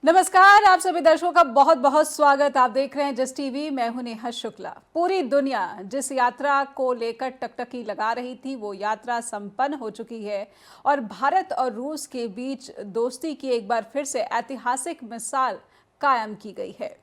नमस्कार, आप सभी दर्शकों का बहुत बहुत स्वागत। आप देख रहे हैं जस्ट टीवी। मैं हूं नेहा शुक्ला। पूरी दुनिया जिस यात्रा को लेकर टकटकी लगा रही थी वो यात्रा संपन्न हो चुकी है और भारत और रूस के बीच दोस्ती की एक बार फिर से ऐतिहासिक मिसाल कायम की गई है।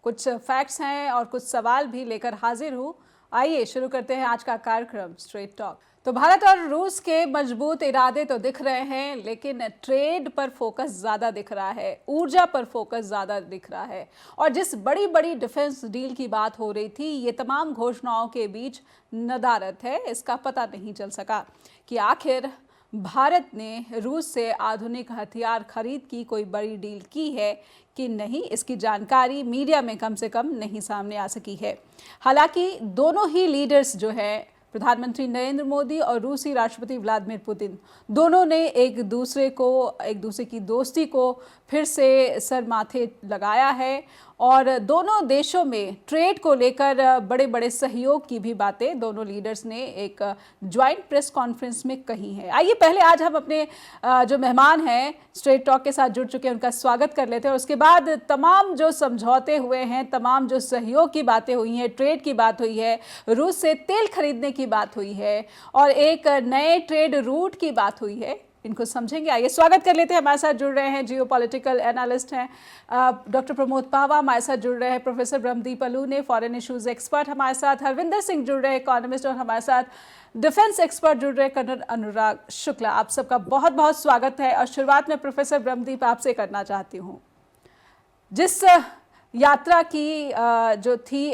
कुछ फैक्ट्स हैं और कुछ सवाल भी लेकर हाजिर हूँ। आइए शुरू करते हैं आज का कार्यक्रम स्ट्रेट टॉक। तो भारत और रूस के मजबूत इरादे तो दिख रहे हैं, लेकिन ट्रेड पर फोकस ज़्यादा दिख रहा है, ऊर्जा पर फोकस ज़्यादा दिख रहा है। और जिस बड़ी बड़ी डिफेंस डील की बात हो रही थी, ये तमाम घोषणाओं के बीच नदारद है। इसका पता नहीं चल सका कि आखिर भारत ने रूस से आधुनिक हथियार खरीद की कोई बड़ी डील की है कि नहीं। इसकी जानकारी मीडिया में कम से कम नहीं सामने आ सकी है। हालांकि दोनों ही लीडर्स जो है, प्रधानमंत्री नरेंद्र मोदी और रूसी राष्ट्रपति व्लादिमीर पुतिन, दोनों ने एक दूसरे की दोस्ती को फिर से सर माथे लगाया है और दोनों देशों में ट्रेड को लेकर बड़े बड़े सहयोग की भी बातें दोनों लीडर्स ने एक ज्वाइंट प्रेस कॉन्फ्रेंस में कही है। आइए पहले आज हम अपने जो मेहमान हैं स्ट्रेट टॉक के साथ जुड़ चुके हैं उनका स्वागत कर लेते हैं और उसके बाद तमाम जो समझौते हुए हैं, तमाम जो सहयोग की बातें हुई हैं, ट्रेड की बात हुई है, रूस से तेल खरीदने की बात हुई है और एक नए ट्रेड रूट की बात हुई है, इनको समझेंगे। आइए स्वागत कर लेते हैं। हमारे साथ जुड़ रहे हैं जियो पॉलिटिकल एनालिस्ट हैं डॉक्टर प्रमोद पावा, हमारे साथ जुड़ रहे हैं professor Brahmadeep Alune, foreign issues expert हमारे साथ, हरविंदर सिंह जुड़ रहे हैं इकोनॉमिस्ट, और हमारे साथ डिफेंस एक्सपर्ट जुड़ रहे हैं कर्नल अनुराग शुक्ला। आप सबका बहुत बहुत स्वागत है। और शुरुआत में प्रोफेसर ब्रह्मदीप आपसे करना चाहती हूँ। जिस यात्रा की जो थी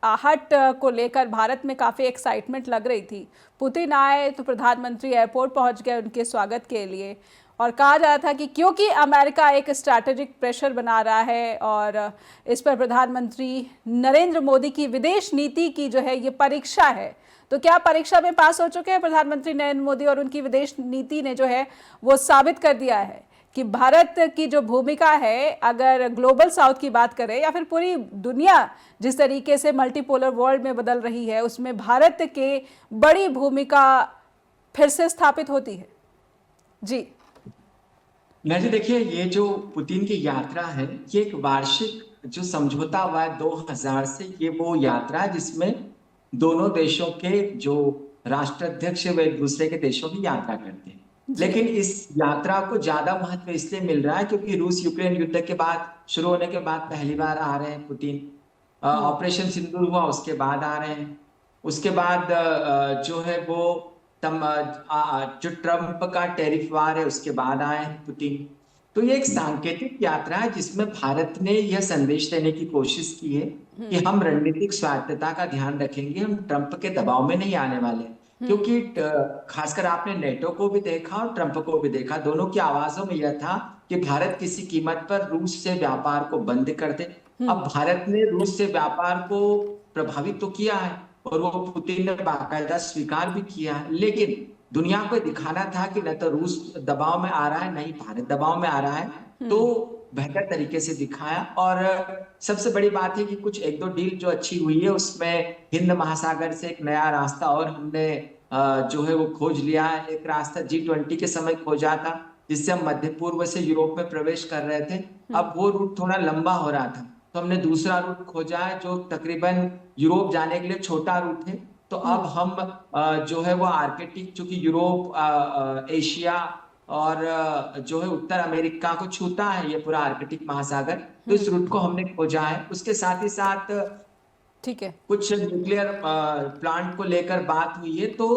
आहट को लेकर भारत में काफ़ी एक्साइटमेंट लग रही थी। पुतिन आए तो प्रधानमंत्री एयरपोर्ट पहुंच गए उनके स्वागत के लिए और कहा जा रहा था कि क्योंकि अमेरिका एक स्ट्रैटेजिक प्रेशर बना रहा है और इस पर प्रधानमंत्री नरेंद्र मोदी की विदेश नीति की जो है ये परीक्षा है। तो क्या परीक्षा में पास हो चुके हैं प्रधानमंत्री नरेंद्र मोदी और उनकी विदेश नीति ने जो है वो साबित कर दिया है कि भारत की जो भूमिका है, अगर ग्लोबल साउथ की बात करें या फिर पूरी दुनिया जिस तरीके से मल्टीपोलर वर्ल्ड में बदल रही है, उसमें भारत के बड़ी भूमिका फिर से स्थापित होती है। जी जी देखिए, ये जो पुतिन की यात्रा है ये एक वार्षिक जो समझौता हुआ है 2000 से, ये वो यात्रा है जिसमें दोनों देशों के जो राष्ट्राध्यक्ष वे एक दूसरे के देशों की यात्रा करते हैं। लेकिन इस यात्रा को ज्यादा महत्व इसलिए मिल रहा है क्योंकि रूस यूक्रेन युद्ध के बाद शुरू होने के बाद पहली बार आ रहे हैं पुतिन। ऑपरेशन सिंदूर हुआ उसके बाद आ रहे हैं। उसके बाद जो है वो जो ट्रम्प का टैरिफ वार है उसके बाद आए हैं पुतिन। तो ये एक सांकेतिक यात्रा है जिसमें भारत ने यह संदेश देने की कोशिश की है कि हम रणनीतिक स्वायत्तता का ध्यान रखेंगे, हम ट्रम्प के दबाव में नहीं आने वाले। क्योंकि खासकर आपने नेटो को भी देखा और ट्रम्प को भी देखा, दोनों की आवाजों में यह था कि भारत किसी कीमत पर रूस से व्यापार को बंद कर दे। अब भारत ने रूस से व्यापार को प्रभावित तो किया है और वो पुतिन ने बाकायदा स्वीकार भी किया है, लेकिन दुनिया को दिखाना था कि न तो रूस दबाव में आ रहा है, नहीं भारत दबाव में आ रहा है, तो बेहतर तरीके से दिखाया। और सबसे बड़ी बात है कि कुछ एक दो डील जो अच्छी हुई है उसमें हिंद महासागर से एक नया रास्ता और हमने जो है वो खोज लिया है। एक रास्ता G20 के समय खोजा था जिससे हम मध्य पूर्व से यूरोप में प्रवेश कर रहे थे। अब वो रूट थोड़ा लंबा हो रहा था तो हमने दूसरा रूट खोजा है जो तकरीबन यूरोप जाने के लिए छोटा रूट है। तो अब हम जो है वो आर्कटिक, चूंकि यूरोप एशिया और जो है उत्तर अमेरिका को छूता है ये पूरा आर्कटिक महासागर, तो इस रूट को हमने खोजा है। उसके साथ ही साथ ठीक है, कुछ न्यूक्लियर प्लांट को लेकर बात हुई है। तो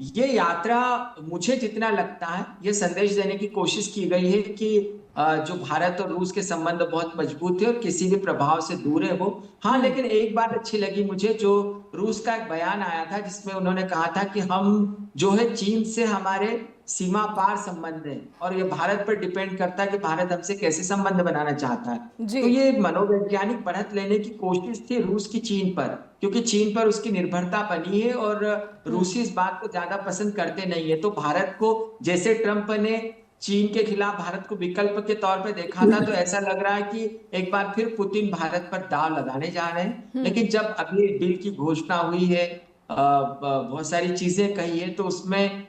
ये यात्रा मुझे जितना लगता है ये संदेश देने की कोशिश की गई है कि जो भारत और रूस के संबंध बहुत मजबूत है और किसी भी प्रभाव से दूर है वो। हाँ, लेकिन एक बात अच्छी लगी मुझे, जो रूस का एक बयान आया था जिसमें उन्होंने कहा था कि हम जो है चीन से हमारे सीमा पार संबंध है और ये भारत पर डिपेंड करता है कि भारत हमसे कैसे संबंध बनाना चाहता है। तो ये मनोवैज्ञानिक बढ़त लेने की कोशिश थी रूस की चीन पर, क्योंकि चीन पर उसकी निर्भरता बनी है और रूसी इस बात को ज्यादा पसंद करते नहीं है। तो भारत को, जैसे ट्रंप ने चीन के खिलाफ भारत को विकल्प के तौर पे देखा था, तो ऐसा लग रहा है कि एक बार फिर पुतिन भारत पर दाव लगाने जा रहे हैं। लेकिन जब अभी डील की घोषणा हुई है, बहुत सारी चीजें कही है, तो उसमें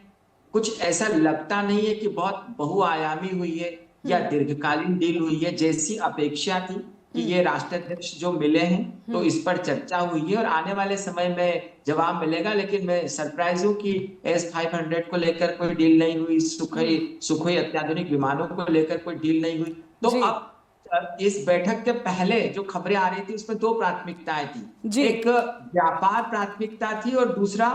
कुछ ऐसा लगता नहीं है कि बहुत बहुआयामी हुई है। या दीर्घकालीन डील हुई है, जैसी अपेक्षा थी कि ये राष्ट्राध्यक्ष जो मिले हैं तो इस पर चर्चा हुई है और आने वाले समय में जवाब मिलेगा। लेकिन मैं सरप्राइज हूँ कि S-500 को लेकर कोई डील नहीं हुई, सुखोई अत्याधुनिक विमानों को लेकर कोई डील नहीं हुई। तो जी अब इस बैठक के पहले जो खबरें आ रही थी उसमें दो प्राथमिकताएं थी। जी एक व्यापार प्राथमिकता थी और दूसरा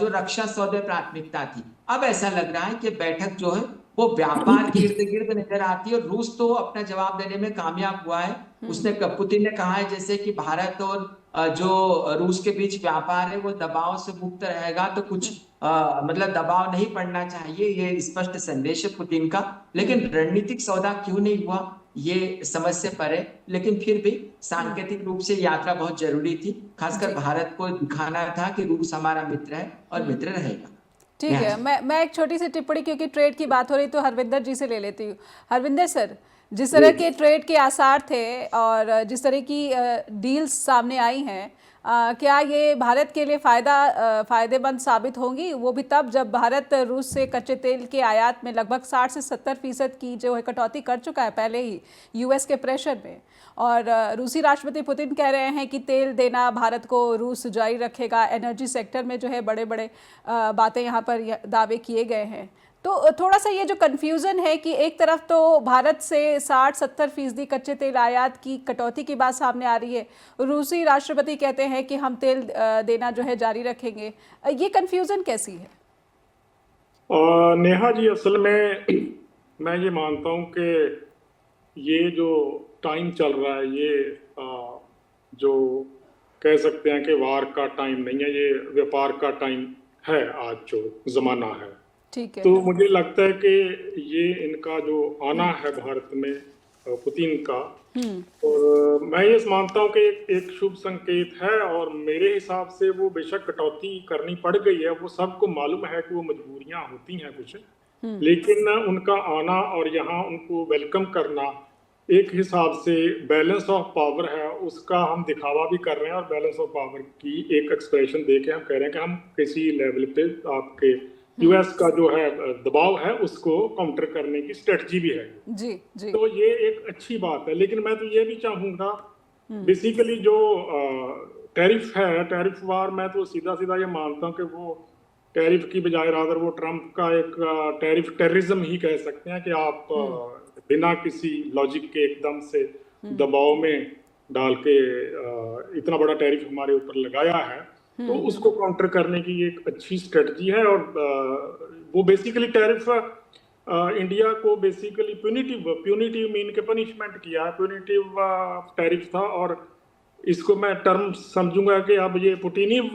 जो रक्षा सौदे प्राथमिकता थी। अब ऐसा लग रहा है कि बैठक जो है वो व्यापार के इर्द गिर्द नजर आती है और रूस तो अपना जवाब देने में कामयाब हुआ है। उसने पुतिन ने कहा है जैसे कि भारत और जो रूस के बीच व्यापार है वो दबाव से मुक्त रहेगा, तो कुछ मतलब दबाव नहीं पड़ना चाहिए, ये स्पष्ट संदेश है पुतिन का। लेकिन रणनीतिक सौदा क्यों नहीं हुआ ये समझ से परे, लेकिन फिर भी सांकेतिक रूप से यात्रा बहुत जरूरी थी। खासकर भारत को दिखाना था कि रूस हमारा मित्र है और मित्र रहेगा। ठीक है। मैं एक छोटी सी टिप्पणी, क्योंकि ट्रेड की बात हो रही तो हरविंदर जी से ले लेती हूँ। हरविंदर सर, जिस तरह के ट्रेड के आसार थे और जिस तरह की डील्स सामने आई हैं, क्या ये भारत के लिए फायदेमंद साबित होंगी? वो भी तब जब भारत रूस से कच्चे तेल के आयात में लगभग 60 से 70% की जो है कटौती कर चुका है पहले ही यूएस के प्रेशर में। और रूसी राष्ट्रपति पुतिन कह रहे हैं कि तेल देना भारत को रूस जारी रखेगा। एनर्जी सेक्टर में जो है बड़े बड़े बातें यहाँ पर दावे किए गए हैं। तो थोड़ा सा ये जो कन्फ्यूज़न है कि एक तरफ तो भारत से 60-70% कच्चे तेल आयात की कटौती की बात सामने आ रही है, रूसी राष्ट्रपति कहते हैं कि हम तेल देना जो है जारी रखेंगे। ये कन्फ्यूज़न कैसी है? नेहा जी, असल में मैं ये मानता हूँ कि ये जो टाइम चल रहा है ये जो कह सकते हैं कि वार का टाइम नहीं है, ये व्यापार का टाइम है। आज जो ज़माना है, ठीक है। तो मुझे लगता है कि ये इनका जो आना है भारत में पुतिन का, और मैं ये मानता हूँ कि एक शुभ संकेत है। और मेरे हिसाब से वो बेशक कटौती करनी पड़ गई है, वो सबको मालूम है कि वो मजबूरियां होती हैं कुछ, लेकिन उनका आना और यहाँ उनको वेलकम करना एक हिसाब से बैलेंस ऑफ पावर है, उसका हम दिखावा भी कर रहे हैं। और बैलेंस ऑफ पावर की एक एक्सप्रेशन दे के हम कह रहे हैं कि हम किसी लेवल पे आपके यूएस का जो है दबाव है उसको काउंटर करने की स्ट्रेटजी भी है। जी जी। तो ये एक अच्छी बात है। लेकिन मैं तो ये भी चाहूंगा, बेसिकली जो टैरिफ है, टैरिफ वार, मैं तो सीधा सीधा ये मानता हूँ कि वो टैरिफ की बजाय रादर वो ट्रंप का एक टैरिफ टेररिज्म ही कह सकते हैं कि आप बिना किसी लॉजिक के एकदम से दबाव में डाल के इतना बड़ा टैरिफ हमारे ऊपर लगाया है, तो उसको काउंटर करने की एक अच्छी स्ट्रेटजी है। और वो बेसिकली टैरिफ इंडिया को बेसिकली प्यूनिटिव मीन के पनिशमेंट किया है, प्यूनिटिव टैरिफ था। और इसको मैं टर्म समझूंगा कि अब ये पुटिनिव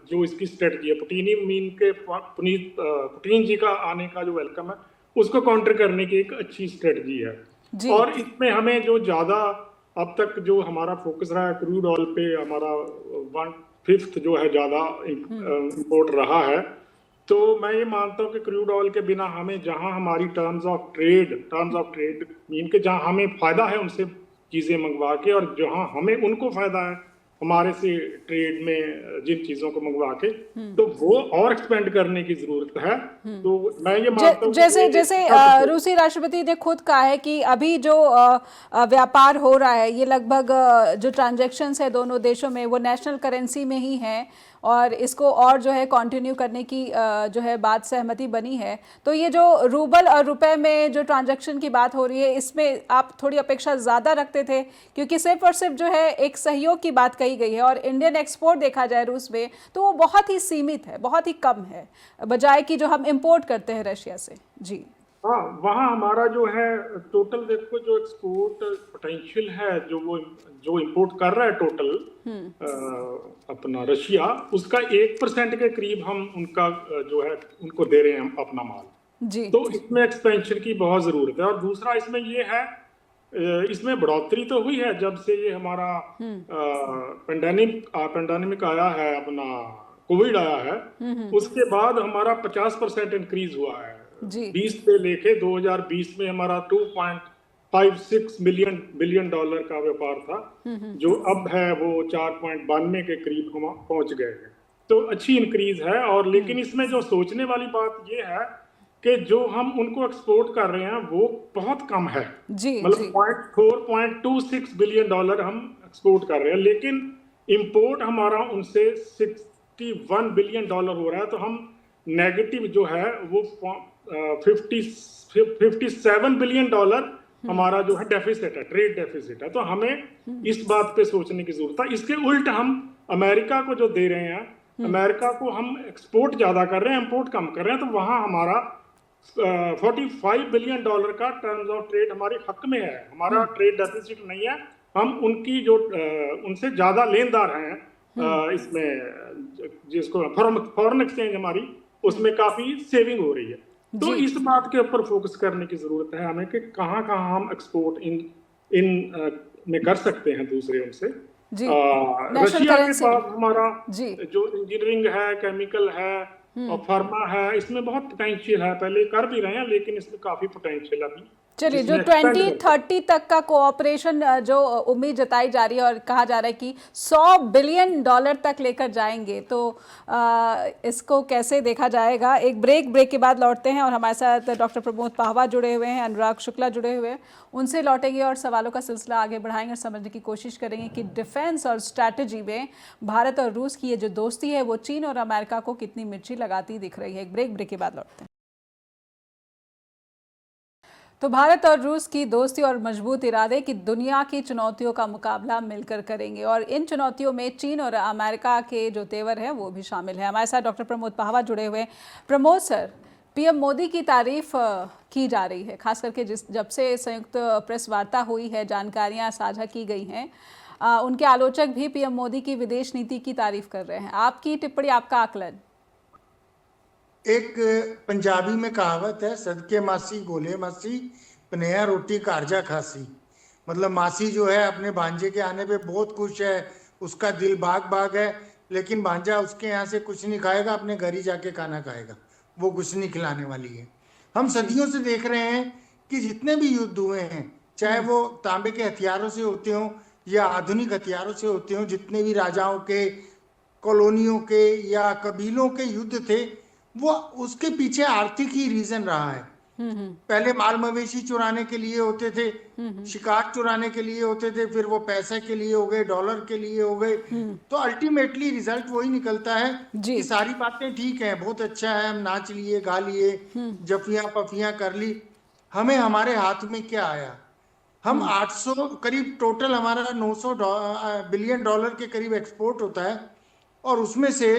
जो इसकी स्ट्रेटजी है, पुटिनिव मीन के पुतिन जी का आने का जो वेलकम है, उसको काउंटर करने की एक अच्छी स्ट्रेटजी है। और इसमें हमें जो ज्यादा अब तक जो हमारा फोकस रहा है क्रूड ऑयल पे, हमारा 1/5 जो है ज्यादा इंपोर्ट रहा है। तो मैं ये मानता हूँ कि क्रूड ऑयल के बिना हमें जहां हमारी टर्म्स ऑफ ट्रेड मीन के जहां हमें फायदा है उनसे चीजें मंगवा के, और जहां हमें उनको फायदा है हमारे से ट्रेड में जिन चीजों को मंगवा के, तो वो और एक्सपेंड करने की जरूरत है। तो मैं ये मानता हूँ जैसे रूसी राष्ट्रपति ने खुद कहा है कि अभी जो व्यापार हो रहा है ये लगभग जो ट्रांजैक्शंस है दोनों देशों में वो नेशनल करेंसी में ही है, और इसको और जो है कंटिन्यू करने की जो है बात सहमति बनी है। तो ये जो रूबल और रुपए में जो ट्रांजैक्शन की बात हो रही है, इसमें आप थोड़ी अपेक्षा ज़्यादा रखते थे, क्योंकि सिर्फ और सिर्फ जो है एक सहयोग की बात कही गई है। और इंडियन एक्सपोर्ट देखा जाए रूस में तो वो बहुत ही सीमित है, बहुत ही कम है, बजाय कि जो हम इम्पोर्ट करते हैं रशिया से। जी हाँ, वहाँ हमारा जो है टोटल देखो जो एक्सपोर्ट पोटेंशियल है, जो इंपोर्ट कर रहा है टोटल अपना रशिया, उसका 1% के करीब हम उनका जो है उनको दे रहे हैं हम अपना माल जी। तो इसमें एक्सपेंशन की बहुत जरूरत है। और दूसरा इसमें ये है, इसमें बढ़ोतरी तो हुई है जब से ये हमारा पेंडेमिक आया है, अपना कोविड आया है, उसके बाद हमारा 50% इंक्रीज हुआ है। 20 से लेके 2020 में हमारा 2.56 बिलियन डॉलर का व्यापार था, जो अब है वो 4.92 के करीब हम पहुंच गए हैं। तो अच्छी इंक्रीज है। और लेकिन इसमें जो सोचने वाली बात ये है कि जो हम उनको एक्सपोर्ट कर रहे हैं वो बहुत कम है। जी मतलब $4.26 बिलियन हम एक्सपोर्ट कर रहे हैं, लेकिन इंपोर्ट हमारा उनसे $61 बिलियन हो रहा है। तो हम नेगेटिव जो है वो 57 बिलियन हमारा जो है डेफिसिट है, ट्रेड डेफिसिट है। तो हमें इस बात पे सोचने की जरूरत है। इसके उल्ट हम अमेरिका को जो दे रहे हैं, अमेरिका को हम एक्सपोर्ट ज्यादा कर रहे हैं, इंपोर्ट कम कर रहे हैं। तो वहां हमारा $45 बिलियन का टर्म्स ऑफ ट्रेड हमारे हक में है, हमारा ट्रेड डेफिसिट नहीं है। हम उनकी जो उनसे ज्यादा लेनदार हैं इसमें, जिसको फॉरेन एक्सचेंज हमारी उसमें काफी सेविंग हो रही है। तो जी इस बात के ऊपर फोकस करने की जरूरत है हमें कि कहाँ कहाँ हम एक्सपोर्ट इन में कर सकते हैं दूसरे उनसे। जी नेशनल रशिया के करेंसी पास हमारा जी जो इंजीनियरिंग है, केमिकल है और फार्मा है, इसमें बहुत पोटेंशियल है। पहले कर भी रहे हैं, लेकिन इसमें काफी पोटेंशियल है अभी। चलिए, जो 2030 तक का कोऑपरेशन जो उम्मीद जताई जा रही है और कहा जा रहा है कि $100 बिलियन तक लेकर जाएंगे, तो इसको कैसे देखा जाएगा? एक ब्रेक के बाद लौटते हैं और हमारे साथ डॉक्टर प्रमोद पाहवा जुड़े हुए हैं, अनुराग शुक्ला जुड़े हुए हैं, उनसे लौटेंगे और सवालों का सिलसिला आगे बढ़ाएंगे और समझने की कोशिश करेंगे कि डिफेंस और स्ट्रैटेजी में भारत और रूस की ये जो दोस्ती है वो चीन और अमेरिका को कितनी मिर्ची लगाती दिख रही है। एक ब्रेक के बाद लौटते हैं। तो भारत और रूस की दोस्ती और मजबूत इरादे की दुनिया की चुनौतियों का मुकाबला मिलकर करेंगे, और इन चुनौतियों में चीन और अमेरिका के जो तेवर हैं वो भी शामिल है। हमारे साथ डॉक्टर प्रमोद पाहवा जुड़े हुए हैं। प्रमोद सर, पीएम मोदी की तारीफ की जा रही है, खास करके जब से संयुक्त प्रेस वार्ता हुई है, जानकारियां साझा की गई हैं, उनके आलोचक भी पीएम मोदी की विदेश नीति की तारीफ कर रहे हैं। आपकी टिप्पणी, आपका आकलन? एक पंजाबी में कहावत है, सदके मासी गोले मासी पनेहा रोटी कारजा खासी। मतलब मासी जो है अपने भांजे के आने पे बहुत खुश है, उसका दिल बाग बाग है, लेकिन भांजा उसके यहाँ से कुछ नहीं खाएगा, अपने घर ही जाके खाना खाएगा, वो कुछ नहीं खिलाने वाली है। हम सदियों से देख रहे हैं कि जितने भी युद्ध हुए हैं, चाहे वो तांबे के हथियारों से होते हों या आधुनिक हथियारों से होते हों, जितने भी राजाओं के, कॉलोनियों के या कबीलों के युद्ध थे, वो उसके पीछे आर्थिक ही रीजन रहा है। पहले माल मवेशी चुराने के लिए होते थे, शिकार चुराने के लिए होते थे, फिर वो पैसे के लिए हो गए, डॉलर के लिए हो गए। तो अल्टीमेटली रिजल्ट वही निकलता है कि सारी बातें ठीक है, बहुत अच्छा है, हम नाच लिए, गा लिए, जफियां पफियां कर ली, हमें हमारे हाथ में क्या आया? हम 800 करीब टोटल हमारा $900 बिलियन के करीब एक्सपोर्ट होता है, और उसमें से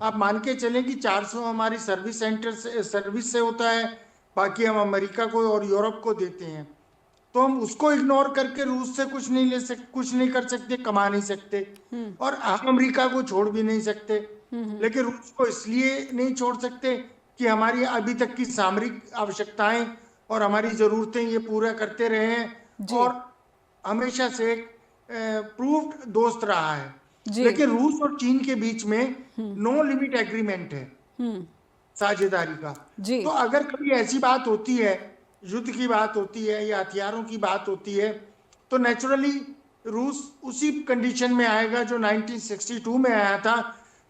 आप मान के चलें कि 400 हमारी सर्विस से होता है, बाकी हम अमेरिका को और यूरोप को देते हैं। तो हम उसको इग्नोर करके रूस से कुछ नहीं कर सकते, कमा नहीं सकते, और हम अमेरिका को छोड़ भी नहीं सकते। लेकिन रूस को इसलिए नहीं छोड़ सकते कि हमारी अभी तक की सामरिक आवश्यकताएं और हमारी जरूरतें ये पूरा करते रहे हैं, और हमेशा से एक प्रूव्ड दोस्त रहा है। लेकिन रूस और चीन के बीच में नो लिमिट एग्रीमेंट है साझेदारी का। तो अगर कभी ऐसी बात होती है, युद्ध की बात होती है या हथियारों की बात होती है, तो नेचुरली रूस उसी कंडीशन में आएगा जो 1962 में आया था।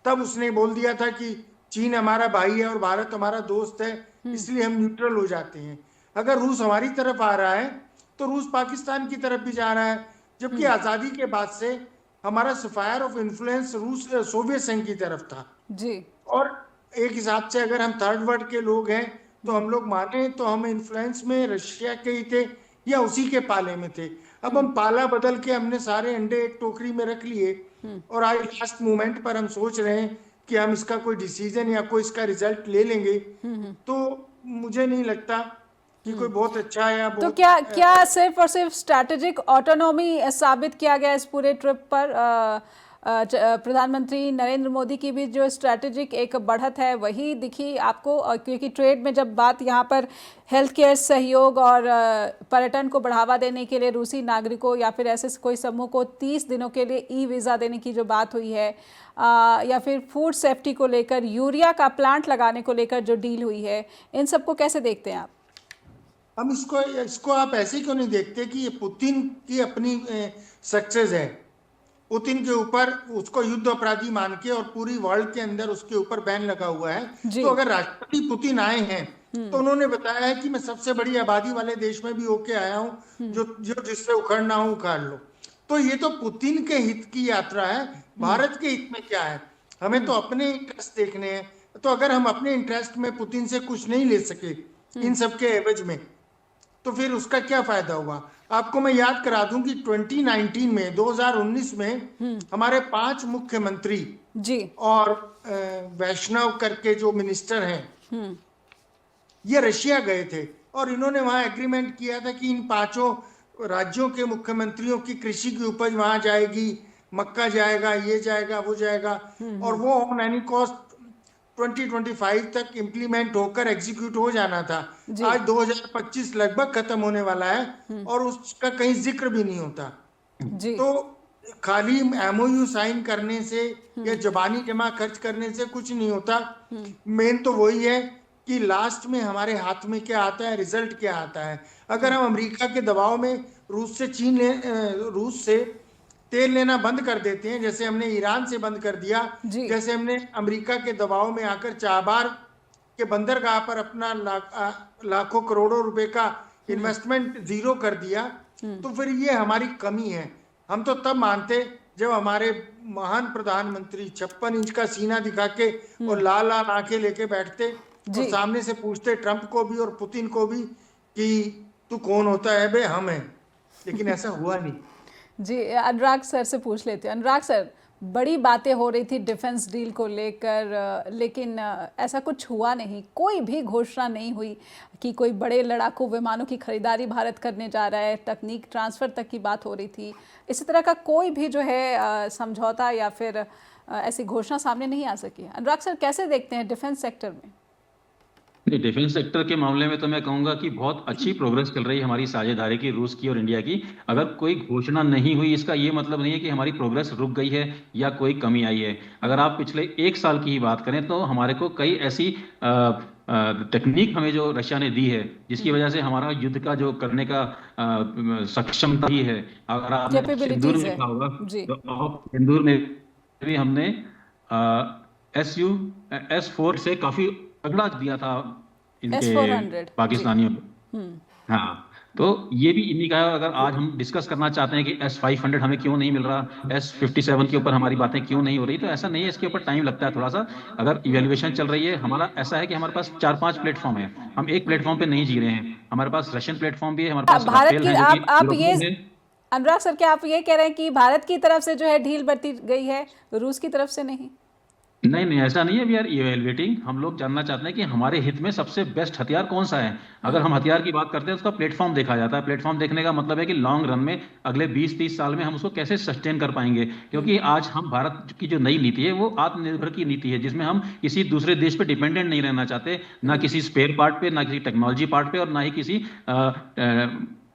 तब उसने बोल दिया था कि चीन हमारा भाई है और भारत हमारा दोस्त है, इसलिए हम न्यूट्रल हो जाते हैं। अगर रूस हमारी तरफ आ रहा है तो रूस पाकिस्तान की तरफ भी जा रहा है, जबकि आजादी के बाद से हमारा स्फीयर ऑफ इन्फ्लुएंस रूस सोवियत संघ की तरफ था जी। और एक हिसाब से अगर हम थर्ड वर्ल्ड के लोग हैं तो हम लोग माने तो हम इन्फ्लुएंस में रशिया के ही थे या उसी के पाले में थे। अब हम पाला बदल के हमने सारे अंडे एक टोकरी में रख लिए, और आज लास्ट मोमेंट पर हम सोच रहे हैं कि हम इसका कोई डिसीजन या कोई इसका रिजल्ट ले लेंगे। तो मुझे नहीं लगता कि कोई बहुत अच्छा है या बहुत। तो क्या सिर्फ और सिर्फ स्ट्रैटेजिक ऑटोनॉमी साबित किया गया इस पूरे ट्रिप पर? प्रधानमंत्री नरेंद्र मोदी की भी जो स्ट्रैटेजिक एक बढ़त है वही दिखी आपको? क्योंकि ट्रेड में जब बात यहाँ पर हेल्थ केयर सहयोग और पर्यटन को बढ़ावा देने के लिए रूसी नागरिकों या फिर ऐसे कोई समूह को 30 दिनों के लिए ई वीज़ा देने की जो बात हुई है, या फिर फूड सेफ्टी को लेकर, यूरिया का प्लांट लगाने को लेकर जो डील हुई है, इन सबको कैसे देखते हैं आप? हम इसको आप ऐसे क्यों नहीं देखते कि ये पुतिन की अपनी सक्सेस है? पुतिन के ऊपर उसको युद्ध अपराधी मान के और पूरी वर्ल्ड के अंदर उसके ऊपर बैन लगा हुआ है। जी। तो अगर राष्ट्रपति पुतिन आए हैं तो उन्होंने बताया है कि मैं सबसे बड़ी आबादी वाले देश में भी होके आया हूं, जो जो जिससे उखड़ना हो उखाड़ लो। तो ये तो पुतिन के हित की यात्रा है। भारत के हित में क्या है? हमें तो अपने इंटरेस्ट देखने हैं। तो अगर हम अपने इंटरेस्ट में पुतिन से कुछ नहीं ले सके इन सब के एवज में, तो फिर उसका क्या फायदा हुआ? आपको मैं याद करा दूं कि 2019 में 2019 में हमारे 5 मुख्यमंत्री जी और वैष्णव करके जो मिनिस्टर हैं, ये रशिया गए थे और इन्होंने वहां एग्रीमेंट किया था कि इन 5 राज्यों के मुख्यमंत्रियों की कृषि की उपज वहां जाएगी, मक्का जाएगा, ये जाएगा, वो जाएगा, और वो ऑन एनी कॉस्ट 2025 तक इम्प्लीमेंट होकर एग्जीक्यूट हो जाना था। आज 2025 लगभग खत्म होने वाला है और उसका कहीं जिक्र भी नहीं होता। जी तो खाली एमओयू साइन करने से या जबानी जमा खर्च करने से कुछ नहीं होता। मेन तो वही है कि लास्ट में हमारे हाथ में क्या आता है, रिजल्ट क्या आता है। अगर हम अमेरिका के दबाव में रूस से तेल लेना बंद कर देते हैं, जैसे हमने ईरान से बंद कर दिया, जैसे हमने अमेरिका के दबाव में आकर चाबार के बंदरगाह पर अपना लाखों करोड़ों रुपए का इन्वेस्टमेंट जीरो कर दिया, तो फिर ये हमारी कमी है। हम तो तब मानते जब हमारे महान प्रधानमंत्री 56 इंच का सीना दिखा के और लाल लाल आंखें लेके बैठते और सामने से पूछते ट्रंप को भी और पुतिन को भी कि तू कौन होता है बे, हम हैं। लेकिन ऐसा हुआ नहीं। जी, अनुराग सर से पूछ लेते हैं। अनुराग सर, बड़ी बातें हो रही थी डिफेंस डील को लेकर, लेकिन ऐसा कुछ हुआ नहीं, कोई भी घोषणा नहीं हुई कि कोई बड़े लड़ाकू विमानों की खरीदारी भारत करने जा रहा है, तकनीक ट्रांसफ़र तक की बात हो रही थी। इसी तरह का कोई भी जो है समझौता या फिर ऐसी घोषणा सामने नहीं आ सकी। अनुराग सर, कैसे देखते हैं डिफेंस सेक्टर में? नहीं, डिफेंस सेक्टर के मामले में तो मैं कहूंगा कि बहुत अच्छी प्रोग्रेस चल रही है हमारी साझेदारी की, रूस की और इंडिया की। अगर कोई घोषणा नहीं हुई, इसका ये मतलब नहीं है कि हमारी प्रोग्रेस रुक गई है या कोई कमी आई है। अगर आप पिछले 1 साल की ही बात करें तो हमारे को कई ऐसी टेक्निक हमें जो रशिया ने दी है, जिसकी वजह से हमारा युद्ध का जो करने का सक्षमता ही है। अगर आपने सिंदूर में देखा होगा तो सिंदूर में भी हमने S4 से काफी तगड़ा दिया था इनके पाकिस्तानियों को। हाँ, तो ये भी इन्हीं का है। अगर आज हम डिस्कस करना चाहते हैं कि S500 हमें क्यों नहीं मिल रहा, S57 के ऊपर हमारी बातें क्यों नहीं हो रही, तो ऐसा नहीं है, इसके ऊपर टाइम लगता है थोड़ा सा। अगर इवेल्युएशन चल रही है, हमारा ऐसा है कि हमारे पास 4-5 प्लेटफॉर्म है, हम एक प्लेटफॉर्म पे नहीं जी रहे हैं। हमारे पास रशियन प्लेटफॉर्म भी है, हमारे पास राफेल है, आप ये अनुराग सर, क्या आप ये कह रहे हैं कि भारत की तरफ से जो है ढील बरती गई है, रूस की तरफ से नहीं? नहीं, ऐसा नहीं है। We are evaluating. हम लोग जानना चाहते हैं कि हमारे हित में सबसे बेस्ट हथियार कौन सा है। अगर हम हथियार की बात करते हैं तो उसका प्लेटफॉर्म देखा जाता है। प्लेटफॉर्म देखने का मतलब है कि लॉन्ग रन में अगले 20-30 साल में हम उसको कैसे सस्टेन कर पाएंगे। क्योंकि आज हम भारत की जो नई नीति है वो आत्मनिर्भर की नीति है, जिसमें हम किसी दूसरे देश पे डिपेंडेंट नहीं रहना चाहते, ना किसी स्पेयर पार्ट पे, ना किसी टेक्नोलॉजी पार्ट पे, और ना ही किसी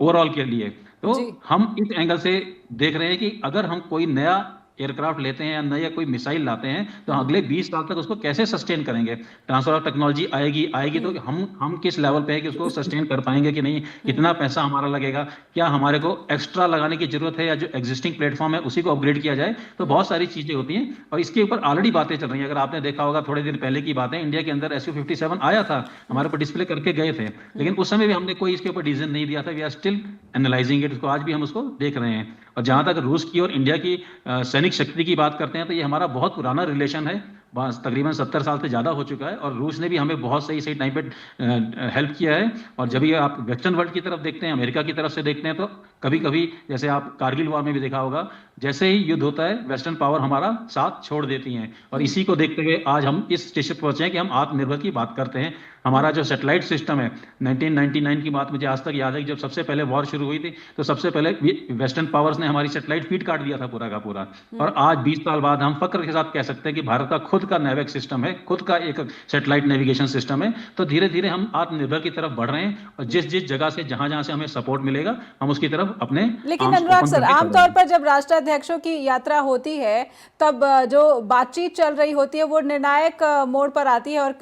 ओवरऑल के लिए। तो हम इस एंगल से देख रहे हैं कि अगर हम कोई नया एयरक्राफ्ट लेते हैं या नया कोई मिसाइल लाते हैं तो अगले 20 साल तक उसको कैसे सस्टेन करेंगे। ट्रांसफर ऑफ टेक्नोलॉजी आएगी तो हम किस लेवल पे है कि उसको सस्टेन कर पाएंगे कि नहीं, कितना पैसा हमारा लगेगा, क्या हमारे को एक्स्ट्रा लगाने की जरूरत है या जो एग्जिस्टिंग प्लेटफॉर्म है उसी को अपग्रेड किया जाए। तो बहुत सारी चीजें होती हैं और इसके ऊपर ऑलरेडी बातें चल रही हैं। अगर आपने देखा होगा थोड़े दिन पहले की बातें, इंडिया के अंदर SU-57 आया था, हमारे ऊपर डिस्प्ले करके गए थे, लेकिन उस समय भी हमने कोई इसके ऊपर डिसीजन नहीं दिया था। We are still analysing it. आज भी हम उसको देख रहे हैं। और जहां तक रूस की और इंडिया की सैनिक शक्ति की बात करते हैं तो ये हमारा बहुत पुराना रिलेशन है, बस तकरीबन 70 साल से ज़्यादा हो चुका है। और रूस ने भी हमें बहुत सही टाइम पे हेल्प किया है। और जब ये आप वेस्टर्न वर्ल्ड की तरफ देखते हैं, अमेरिका की तरफ से देखते हैं, तो कभी कभी जैसे आप कारगिल वॉर में भी देखा होगा, जैसे ही युद्ध होता है वेस्टर्न पावर हमारा साथ छोड़ देती हैं। और इसी को देखते हुए आज हम इस स्टेज पर पहुंचे हैं कि हम आत्मनिर्भर की बात करते हैं। हमारा जो सैटेलाइट सिस्टम है, 1999 की बात मुझे आज तक याद है कि जब सबसे पहले वॉर शुरू हुई थी तो सबसे पहले वेस्टर्न पावर्स ने हमारी सैटेलाइट फीड काट दिया था पूरा का पूरा। और आज 20 साल बाद हम फक्र के साथ कह सकते हैं कि भारत का खुद का नेविक सिस्टम है, खुद का एक सैटेलाइट नेविगेशन सिस्टम है। तो धीरे धीरे हम आत्मनिर्भर की तरफ बढ़ रहे हैं और जिस जगह से जहां से हमें सपोर्ट मिलेगा हम उसकी तरफ अपने। लेकिन अनुराग सर, आमतौर पर जब राष्ट्राध्यक्षों की यात्रा होती है तब जो बातचीत चल रही होती है वो निर्णायक मोड़ पर आती है और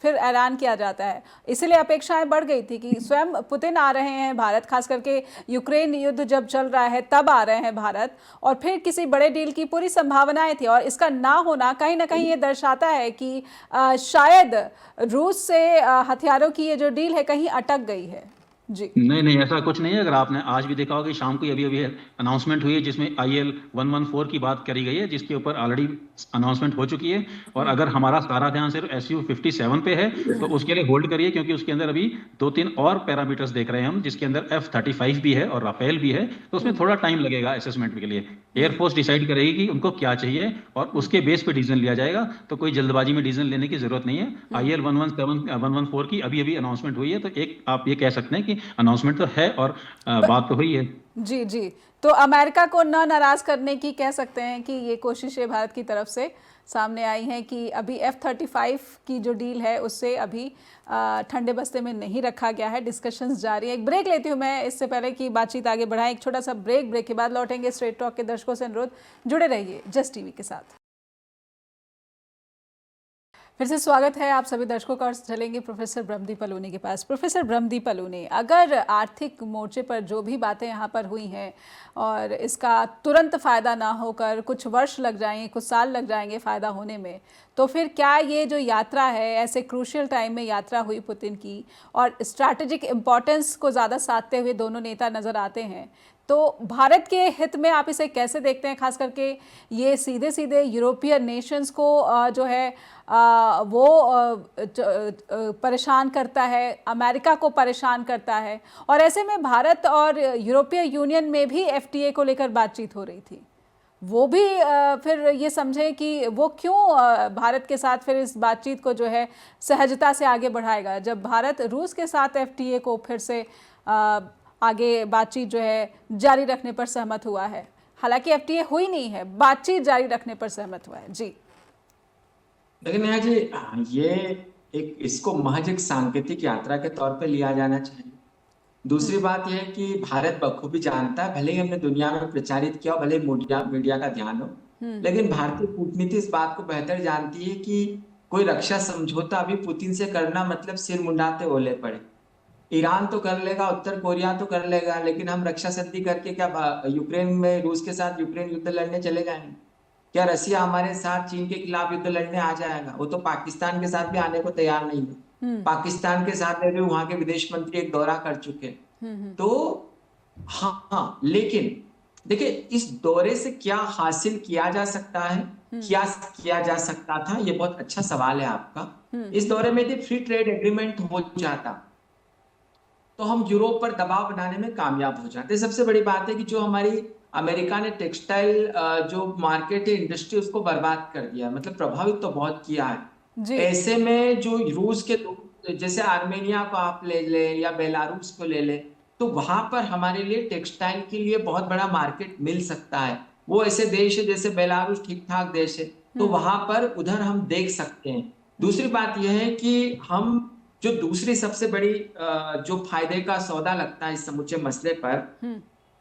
फिर ऐलान किया जाता जाता है। इसलिए अपेक्षाएं बढ़ गई थी कि स्वयं पुतिन आ रहे हैं भारत, खास करके यूक्रेन युद्ध जब चल रहा है तब आ रहे हैं भारत, और फिर किसी बड़े डील की पूरी संभावनाएं थी। और इसका ना होना कहीं ना कहीं ये दर्शाता है कि शायद रूस से हथियारों की ये जो डील है कहीं अटक गई है। जी नहीं, ऐसा कुछ नहीं है। अगर आपने आज भी देखा होगा कि शाम को अभी अनाउंसमेंट हुई है जिसमें IL 114 की बात करी गई है, जिसके ऊपर ऑलरेडी अनाउंसमेंट हो चुकी है। और अगर हमारा सारा ध्यान सिर्फ Su-57 पे है तो उसके लिए होल्ड करिए, क्योंकि उसके अंदर अभी 2-3 और पैरामीटर्स देख रहे हैं हम, जिसके अंदर F-35 भी है और राफेल भी है। तो उसमें थोड़ा टाइम लगेगा असेसमेंट के लिए। एयरफोर्स डिसाइड करेगी कि उनको क्या चाहिए और उसके बेस पे डिसीजन लिया जाएगा। तो कोई जल्दबाजी में डिसीजन लेने की जरूरत नहीं है। IL 114 की अभी अनाउंसमेंट हुई है, तो एक आप ये कह सकते हैं कि अनाउंसमेंट तो है और बात तो हुई है। जी जी, तो अमेरिका को न नाराज करने की कह सकते हैं कि ये कोशिशें भारत की तरफ से सामने आई हैं कि अभी F-35 की जो डील है उससे अभी ठंडे बस्ते में नहीं रखा गया है, डिस्कशंस जारी है। एक ब्रेक लेती हूँ मैं, इससे पहले कि बातचीत आगे बढ़ाएं एक छोटा सा ब्रेक के बाद लौटेंगे। स्ट्रेट टॉक के दर्शकों से अनुरोध, जुड़े रहिए जस्ट टीवी के साथ। फिर से स्वागत है आप सभी दर्शकों का, और चलेंगे प्रोफेसर ब्रह्मदीप अलोनी के पास। प्रोफेसर ब्रह्मदीप अलोनी, अगर आर्थिक मोर्चे पर जो भी बातें यहाँ पर हुई हैं और इसका तुरंत फ़ायदा ना होकर कुछ वर्ष लग जाएंगे, कुछ साल लग जाएंगे फ़ायदा होने में, तो फिर क्या ये जो यात्रा है, ऐसे क्रूशियल टाइम में यात्रा हुई पुतिन की और स्ट्रैटेजिक इम्पोर्टेंस को ज़्यादा साधते हुए दोनों नेता नज़र आते हैं, तो भारत के हित में आप इसे कैसे देखते हैं? खास करके ये सीधे सीधे यूरोपियन नेशंस को जो है वो परेशान करता है, अमेरिका को परेशान करता है, और ऐसे में भारत और यूरोपीय यूनियन में भी FTA को लेकर बातचीत हो रही थी। वो भी फिर ये समझे कि वो क्यों भारत के साथ फिर इस बातचीत को जो है सहजता से आगे बढ़ाएगा, जब भारत रूस के साथ FTA को फिर से आगे बातचीत जो है जारी रखने पर सहमत हुआ है। हालांकि FTA हुई नहीं है, बातचीत जारी रखने पर सहमत हुआ है। जी लेकिन नेहा जी, ये इसको महज एक सांकेतिक यात्रा के तौर पे लिया जाना चाहिए। दूसरी बात यह है कि भारत बखूबी जानता है, भले ही हमने दुनिया में प्रचारित किया, भले ही मीडिया का ध्यान हो, लेकिन भारतीय कूटनीति इस बात को बेहतर जानती है कि कोई रक्षा समझौता अभी पुतिन से करना मतलब सिर मुंडाते ओले पड़े। ईरान तो कर लेगा, उत्तर कोरिया तो कर लेगा, लेकिन हम रक्षा संधि करके क्या यूक्रेन में रूस के साथ यूक्रेन युद्ध लड़ने चले जाएंगे? क्या रसिया हमारे साथ चीन के खिलाफ युद्ध लड़ने आ जाएगा? वो तो पाकिस्तान के साथ भी आने को तैयार नहीं है। पाकिस्तान के साथ भी वहां के विदेश मंत्री एक दौरा कर चुके। तो हाँ, लेकिन देखिए इस दौरे से क्या हासिल किया जा सकता है, क्या किया जा सकता था, ये बहुत अच्छा सवाल है आपका। इस दौरे में यदि फ्री ट्रेड एग्रीमेंट हो जाता तो हम यूरोप पर दबाव बनाने में कामयाब हो जाते। सबसे बड़ी बात है कि जो हमारी अमेरिका ने टेक्सटाइल जो मार्केट है, इंडस्ट्री, उसको बर्बाद कर दिया, मतलब प्रभावित तो बहुत किया है। ऐसे में जो रूस के जैसे आर्मेनिया को आप ले ले या बेलारूस को ले ले, तो वहां पर हमारे लिए टेक्सटाइल के लिए बहुत बड़ा मार्केट मिल सकता है। वो ऐसे देश है जैसे बेलारूस ठीक ठाक देश है, तो वहां पर उधर हम देख सकते हैं। दूसरी बात यह है कि हम जो दूसरी सबसे बड़ी जो फायदे का सौदा लगता है इस समूचे मसले पर,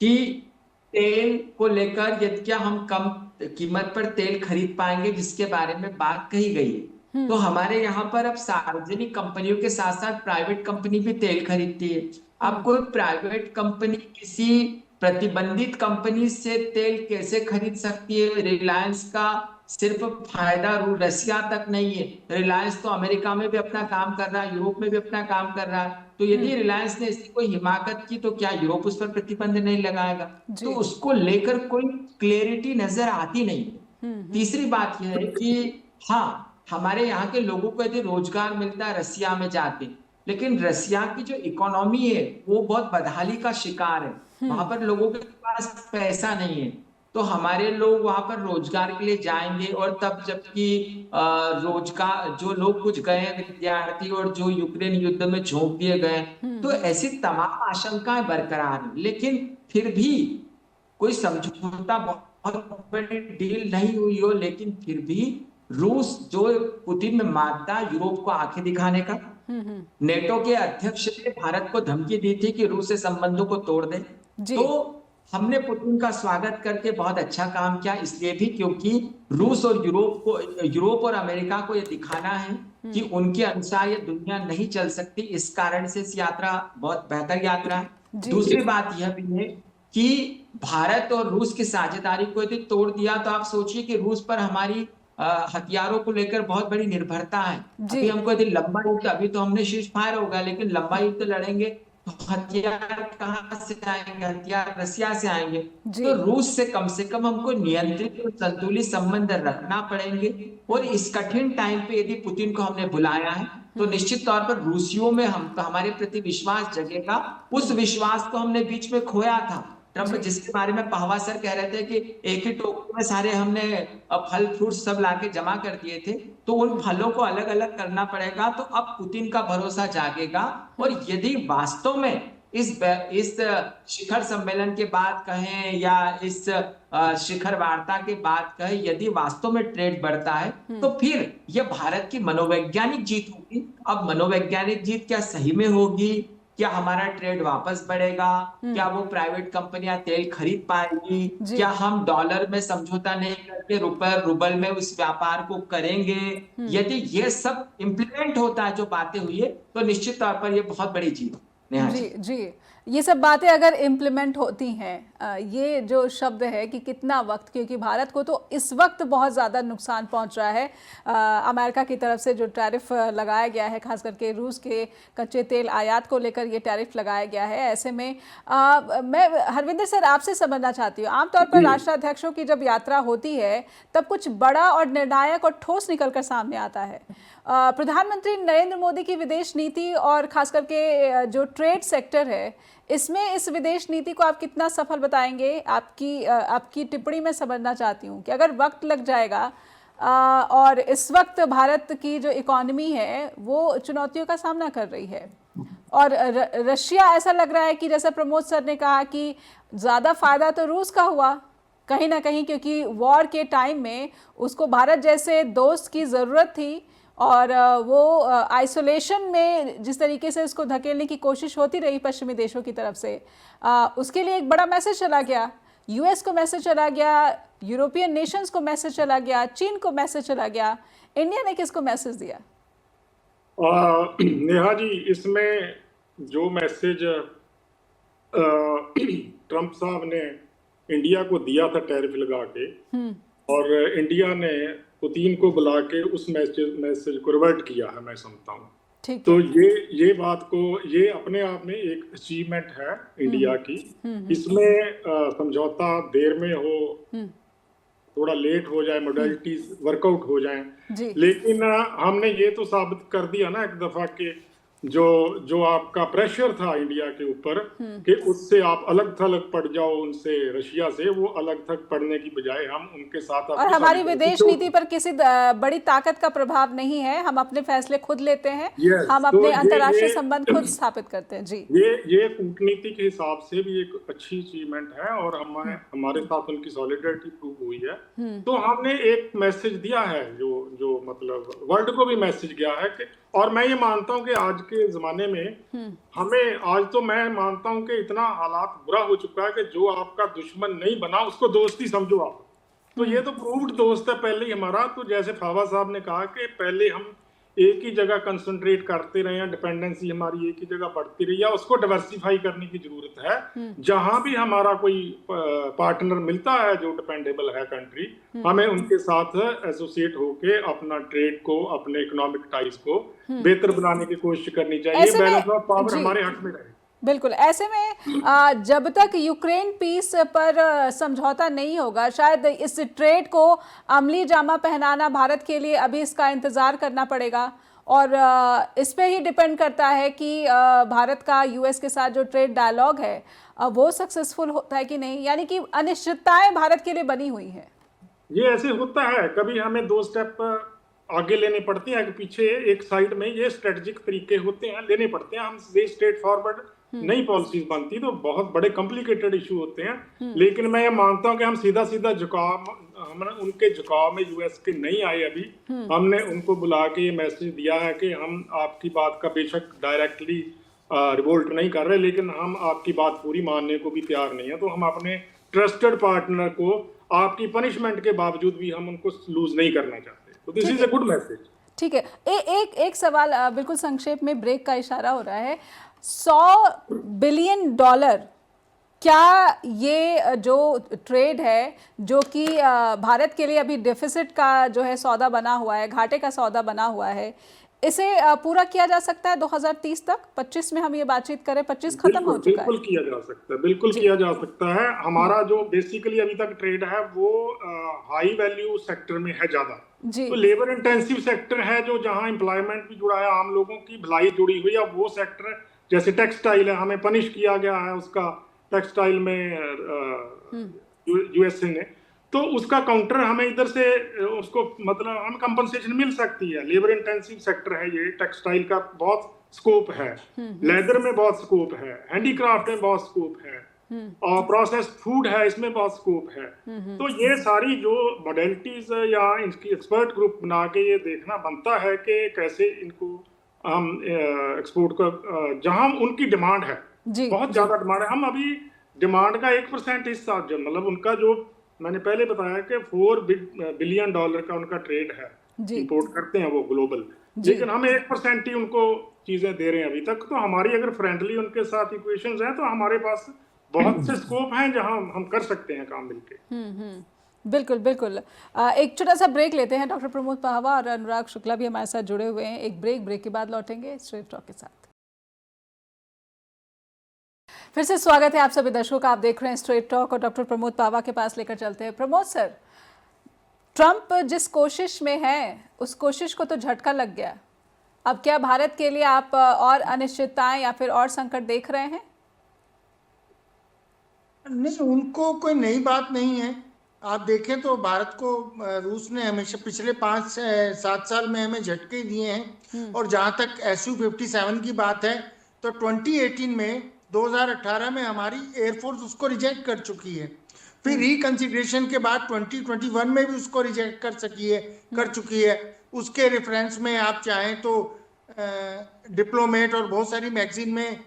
कि तेल को लेकर यदि क्या हम कम कीमत पर तेल खरीद पाएंगे, जिसके बारे में बात कही गई है। तो हमारे यहाँ पर अब सार्वजनिक कंपनियों के साथ साथ प्राइवेट कंपनी भी तेल खरीदती है। अब कोई प्राइवेट कंपनी किसी प्रतिबंधित कंपनी से तेल कैसे खरीद सकती है? रिलायंस का सिर्फ फायदा रसिया तक नहीं है, रिलायंस तो अमेरिका में भी अपना काम कर रहा है, यूरोप में भी अपना काम कर रहा है। तो यदि रिलायंस ने इसकी कोई हिमाकत की तो क्या यूरोप उस पर प्रतिबंध नहीं लगाएगा? तो उसको लेकर कोई क्लैरिटी नजर आती नहीं है। तीसरी बात यह है कि हाँ, हमारे यहाँ के लोगों को यदि रोजगार मिलता है रसिया में जाके, लेकिन रसिया की जो इकोनॉमी है वो बहुत बदहाली का शिकार है। वहां पर लोगों के पास पैसा नहीं है, तो हमारे लोग वहां पर रोजगार के लिए जाएंगे, और तब जबकि रोजगार जो लोग कुछ गए विद्यार्थी और जो यूक्रेन युद्ध में झोंक दिए गए, तो ऐसी तमाम आशंकाएं बरकरार हैं। लेकिन फिर भी कोई समझौता, बहुत बड़ी डील नहीं हुई हो, लेकिन फिर भी रूस जो पुतिन में मानता यूरोप को आंखें दिखाने का, नेटो के अध्यक्ष ने भारत को धमकी दी थी कि रूस से संबंधों को तोड़ दे। तो हमने पुतिन का स्वागत करके बहुत अच्छा काम किया, इसलिए भी क्योंकि रूस और यूरोप और अमेरिका को ये दिखाना है कि उनके अनुसार ये दुनिया नहीं चल सकती। इस कारण से इस यात्रा बहुत बेहतर यात्रा है। दूसरी बात यह भी है कि भारत और रूस की साझेदारी को यदि तोड़ दिया तो आप सोचिए कि रूस पर हमारी हथियारों को लेकर बहुत बड़ी निर्भरता है। अभी हमको यदि लंबा युद्ध, अभी तो हमने शीर्ष फायर होगा, लेकिन लंबा युद्ध लड़ेंगे तो हथियार कहाँ से आएंगे? हथियार रसिया से आएंगे। तो रूस से कम हमको नियंत्रित और संतुलित संबंध रखना पड़ेंगे। और इस कठिन टाइम पे यदि पुतिन को हमने बुलाया है तो निश्चित तौर पर रूसियों में हमारे प्रति विश्वास जगेगा। उस विश्वास को हमने बीच में खोया था। ट्रम्प जिसके बारे में पाहवा सर कह रहे थे कि एक ही टोकरी में सारे हमने फल फ्रूट सब लाके जमा कर दिए थे, तो उन फलों को अलग अलग करना पड़ेगा। तो अब पुतिन का भरोसा जागेगा। और यदि वास्तव में इस शिखर सम्मेलन के बाद कहें या इस शिखर वार्ता के बाद कहें, यदि वास्तव में ट्रेड बढ़ता है तो फिर यह भारत की मनोवैज्ञानिक जीत होगी। अब मनोवैज्ञानिक जीत क्या सही में होगी? क्या हमारा ट्रेड वापस बढ़ेगा? क्या वो प्राइवेट कंपनियां तेल खरीद पाएगी? क्या हम डॉलर में समझौता नहीं करके रुपल में उस व्यापार को करेंगे? यदि ये सब इम्प्लीमेंट होता है, जो बातें हुई है, तो निश्चित तौर पर ये बहुत बड़ी जीत। जी, ये सब बातें अगर इम्प्लीमेंट होती हैं, ये जो शब्द है कि कितना वक्त, क्योंकि भारत को तो इस वक्त बहुत ज़्यादा नुकसान पहुंच रहा है अमेरिका की तरफ से जो टैरिफ लगाया गया है, खास करके रूस के कच्चे तेल आयात को लेकर ये टैरिफ लगाया गया है। ऐसे में मैं हरविंदर सर आपसे समझना चाहती हूँ, आमतौर पर राष्ट्राध्यक्षों की जब यात्रा होती है तब कुछ बड़ा और निर्णायक और ठोस निकल कर सामने आता है। प्रधानमंत्री नरेंद्र मोदी की विदेश नीति और खास करके जो ट्रेड सेक्टर है, इसमें इस विदेश नीति को आप कितना सफल बताएंगे? आपकी टिप्पणी में समझना चाहती हूँ कि अगर वक्त लग जाएगा और इस वक्त भारत की जो इकोनॉमी है वो चुनौतियों का सामना कर रही है और रशिया, ऐसा लग रहा है कि जैसा प्रमोद सर ने कहा कि ज़्यादा फायदा तो रूस का हुआ कहीं ना कहीं, क्योंकि वॉर के टाइम में उसको भारत जैसे दोस्त की ज़रूरत थी और वो आइसोलेशन में जिस तरीके से उसको धकेलने की कोशिश होती रही पश्चिमी देशों की तरफ से, उसके लिए एक बड़ा मैसेज चला गया। यूएस को मैसेज चला गया, यूरोपियन नेशंस को मैसेज चला गया, चीन को मैसेज चला गया। इंडिया ने किसको मैसेज दिया? नेहा जी, इसमें जो मैसेज ट्रंप साहब ने इंडिया को दिया था टैरिफ लगा के, और इंडिया ने पुतिन को बुला के उस मैसेज को रिवर्ट किया है, मैं समझता हूँ। तो ये बात को, ये अपने आप में एक अचीवमेंट है इंडिया की। इसमें समझौता देर में हो, थोड़ा लेट हो जाए, मोडालिटीज वर्कआउट हो जाए, लेकिन हमने ये तो साबित कर दिया ना एक दफा के जो आपका प्रेशर था इंडिया के ऊपर कि उससे आप अलग थलग पड़ जाओ उनसे, रशिया से, वो अलग थलग पड़ने की बजाय हम उनके साथ, और हमारी विदेश नीति पर किसी बड़ी ताकत का प्रभाव नहीं है, हम अपने फैसले खुद लेते हैं, हम अपने अंतर्राष्ट्रीय संबंध खुद स्थापित करते हैं। जी, ये कूटनीति के हिसाब से भी एक अच्छी अचीवमेंट है और हमारे साथ उनकी सॉलिडरिटी प्रूव हुई है। तो हमने एक मैसेज दिया है जो मतलब वर्ल्ड को भी मैसेज गया है कि, और मैं ये मानता हूँ कि आज के जमाने में हमें, आज तो मैं मानता हूँ कि इतना हालात बुरा हो चुका है कि जो आपका दुश्मन नहीं बना उसको दोस्त ही समझो आप। तो ये तो प्रूव्ड दोस्त है पहले ही हमारा। तो जैसे फावा साहब ने कहा कि पहले हम एक ही जगह कंसंट्रेट करते रहे हैं, डिपेंडेंसी हमारी एक ही जगह बढ़ती रही है, उसको डाइवर्सिफाई करने की जरूरत है। जहां भी हमारा कोई पार्टनर मिलता है जो डिपेंडेबल है कंट्री, हमें उनके साथ एसोसिएट होके अपना ट्रेड को, अपने इकोनॉमिक टाइज को बेहतर बनाने की कोशिश करनी चाहिए। बैलेंस ऑफ पावर हमारे हक में रहे। बिल्कुल। ऐसे में जब तक यूक्रेन पीस पर समझौता नहीं होगा, शायद इस ट्रेड को अमली जामा पहनाना भारत के लिए अभी इसका इंतज़ार करना पड़ेगा और इस पे ही डिपेंड करता है कि भारत का यूएस के साथ जो ट्रेड डायलॉग है वो सक्सेसफुल होता है कि नहीं। यानी कि अनिश्चितताएं भारत के लिए बनी हुई हैं। ये ऐसे होता है, कभी हमें 2 स्टेप आगे लेने पड़ते हैं, पीछे एक साइड में, ये स्ट्रेटेजिक तरीके होते हैं, लेने पड़ते हैं। हम स्ट्रेट फॉरवर्ड नई पॉलिसीज बनती तो बहुत बड़े कॉम्प्लिकेटेड इशू होते हैं। लेकिन मैं ये मानता हूं कि हम सीधा झुकाव, हमने उनके झुकाव में यूएस के नहीं आए अभी। हमने उनको बुला के ये मैसेज दिया है कि हम आपकी बात का बेशक डायरेक्टली रिवोल्ट नहीं कर रहे, लेकिन हम आपकी बात पूरी मानने को भी तैयार नहीं है। तो हम अपने ट्रस्टेड पार्टनर को आपकी पनिशमेंट के बावजूद भी हम उनको लूज नहीं करना चाहते। तो this is a good message. ठीक है। एक सवाल बिल्कुल संक्षेप में, ब्रेक का इशारा हो रहा है। $100 बिलियन, क्या ये जो ट्रेड है, जो कि भारत के लिए अभी डेफिसिट का जो है सौदा बना हुआ है, घाटे का सौदा बना हुआ है, इसे पूरा किया जा सकता है 2030 तक? 25 में हम ये बातचीत करें, 25 खत्म हो चुका है। बिल्कुल किया जा सकता है, बिल्कुल किया जा सकता है। हमारा जो बेसिकली अभी तक ट्रेड है वो हाई वैल्यू सेक्टर में है ज्यादा। तो लेबर इंटेंसिव सेक्टर है, जो जहां एम्प्लॉयमेंट भी जुड़ा है, आम लोगों की भलाई जुड़ी हुई है, वो सेक्टर है। जैसे टेक्सटाइल है, हमें पनिश किया गया है उसका टेक्सटाइल में यूएसए ने, तो उसका काउंटर हमें इधर से उसको मतलब हमें कंपनसेशन मिल सकती है। लेबर इंटेंसिव सेक्टर है ये, टेक्सटाइल का बहुत स्कोप है, लेदर में बहुत स्कोप है, हैंडीक्राफ्ट में बहुत स्कोप है, और प्रोसेस्ड फूड है, इसमें बहुत स्कोप है। तो ये सारी जो मॉडलिटीज या इनकी एक्सपर्ट ग्रुप बना के ये देखना बनता है कि कैसे इनको हम एक्सपोर्ट का, जहां उनकी डिमांड है, बहुत ज्यादा डिमांड है। हम अभी डिमांड का 1% हिस्सा, जो मतलब उनका जो मैंने पहले बताया कि $4 बिलियन का उनका ट्रेड है, इंपोर्ट करते हैं वो ग्लोबल, लेकिन हम 1% ही उनको चीजें दे रहे हैं अभी तक। तो हमारी अगर फ्रेंडली उनके साथ इक्वेशंस हैं, तो हमारे पास बहुत से स्कोप हैं जहां हम कर सकते हैं काम मिलके। बिल्कुल बिल्कुल। एक छोटा सा ब्रेक लेते हैं। डॉक्टर प्रमोद पाहवा और अनुराग शुक्ला भी हमारे साथ जुड़े हुए हैं। एक ब्रेक के बाद लौटेंगे स्ट्रेट टॉक के साथ। फिर से स्वागत है आप सभी दर्शकों का। आप देख रहे हैं स्ट्रेट टॉक और डॉक्टर प्रमोद पाहवा के पास लेकर चलते हैं। प्रमोद सर, ट्रंप जिस कोशिश में है उस कोशिश को तो झटका लग गया। अब क्या भारत के लिए आप और अनिश्चितताएं या फिर और संकट देख रहे हैं? नहीं, उनको कोई नई बात नहीं है। आप देखें तो भारत को रूस ने हमेशा पिछले 5-7 साल में हमें झटके दिए हैं। और जहां तक SU-57 की बात है, तो 2018 में 2018 में हमारी एयरफोर्स उसको रिजेक्ट कर चुकी है। फिर रिकंसिडरेशन के बाद 2021 में भी उसको रिजेक्ट कर चुकी है। उसके रेफरेंस में आप चाहें तो डिप्लोमेट और बहुत सारी मैगजीन में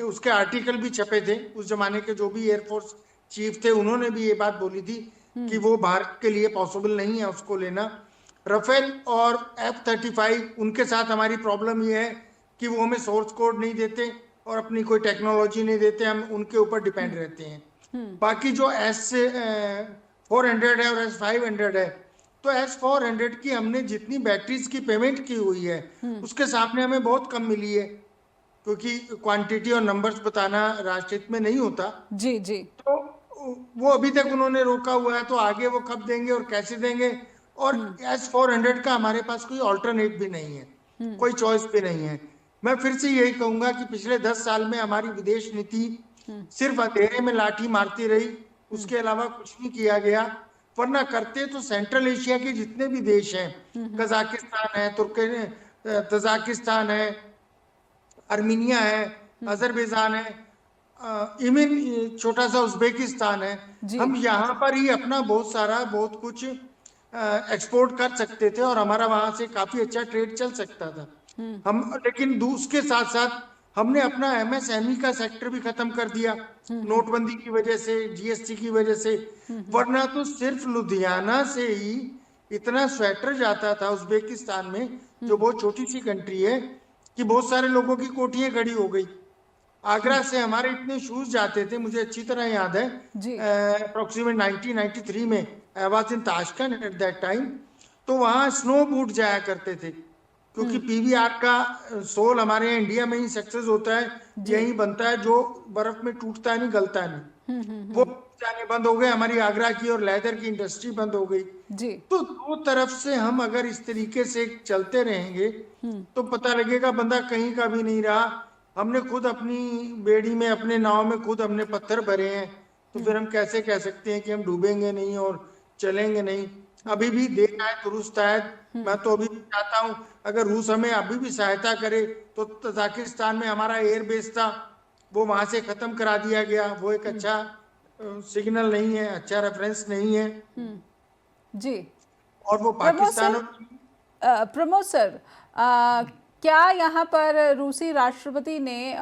उसके आर्टिकल भी छपे थे। उस जमाने के जो भी एयरफोर्स चीफ थे, उन्होंने भी ये बात बोली थी कि वो भारत के लिए पॉसिबल नहीं है उसको लेना। राफेल और F-35, उनके साथ हमारी प्रॉब्लम ये है कि वो हमें सोर्स कोड नहीं देते और अपनी कोई टेक्नोलॉजी नहीं देते, हम उनके ऊपर डिपेंड रहते हैं। बाकी जो S-400 है और S-500 है, तो S-400 की हमने जितनी बैटरीज की पेमेंट की हुई है उसके सामने हमें बहुत कम मिली है, क्योंकि क्वांटिटी और नंबर्स बताना राष्ट्रहित में नहीं होता। जी। तो वो अभी तक उन्होंने रोका हुआ है, तो आगे वो कब देंगे और कैसे देंगे। और S-400 का हमारे पास कोई ऑल्टरनेट भी नहीं है, कोई चॉइस भी नहीं है। मैं फिर से यही कहूंगा कि पिछले 10 साल में हमारी विदेश नीति सिर्फ अंधेरे में लाठी मारती रही, उसके अलावा कुछ नहीं किया गया। वरना करते तो सेंट्रल एशिया के जितने भी देश हैं, कजाकिस्तान है, तजाकिस्तान है, अर्मीनिया है, अजरबैजान है, इवन छोटा सा उज्बेकिस्तान है, हम यहाँ पर ही अपना बहुत कुछ एक्सपोर्ट कर सकते थे और हमारा वहां से काफी अच्छा ट्रेड चल सकता था। लेकिन उसके साथ साथ हमने अपना MSME का सेक्टर भी खत्म कर दिया, नोटबंदी की वजह से, GST की वजह से। वरना तो सिर्फ लुधियाना से ही इतना स्वेटर जाता था उज्बेकिस्तान में, जो बहुत छोटी सी कंट्री है, कि बहुत सारे लोगों की कोठियां खड़ी हो गई। आगरा से हमारे इतने शूज जाते थे, मुझे अच्छी तरह याद है, अप्रोक्सीमेट 1993 में I was in Tashkent at that time. तो वहाँ स्नो बूट जाया करते थे, क्योंकि PVR का सोल हमारे यहाँ इंडिया में ही सक्सेस होता है, यही बनता है, जो बर्फ में टूटता नहीं, गलता नहीं। वो जाने बंद हो गए, हमारी आगरा की और लेदर की इंडस्ट्री बंद हो गई। तो दो तरफ से हम अगर इस तरीके से चलते रहेंगे तो पता लगेगा बंदा कहीं का भी नहीं रहा। हमने खुद अपनी बेड़ी में, अपने नाव में खुद हमने पत्थर भरे हैं, तो फिर हम कैसे कह सकते हैं कि हम डूबेंगे नहीं और चलेंगे नहीं। अभी भी देर आए दुरुस्त आए। मैं तो अभी भी चाहता हूं, अगर रूस हमें अभी भी सहायता करे, तो तजाकिस्तान में हमारा एयरबेस था, वो वहां से खत्म करा दिया गया। वो एक अच्छा सिग्नल नहीं है, अच्छा रेफरेंस नहीं है। जी। और वो पाकिस्तान प्रमोद सर, क्या यहाँ पर रूसी राष्ट्रपति ने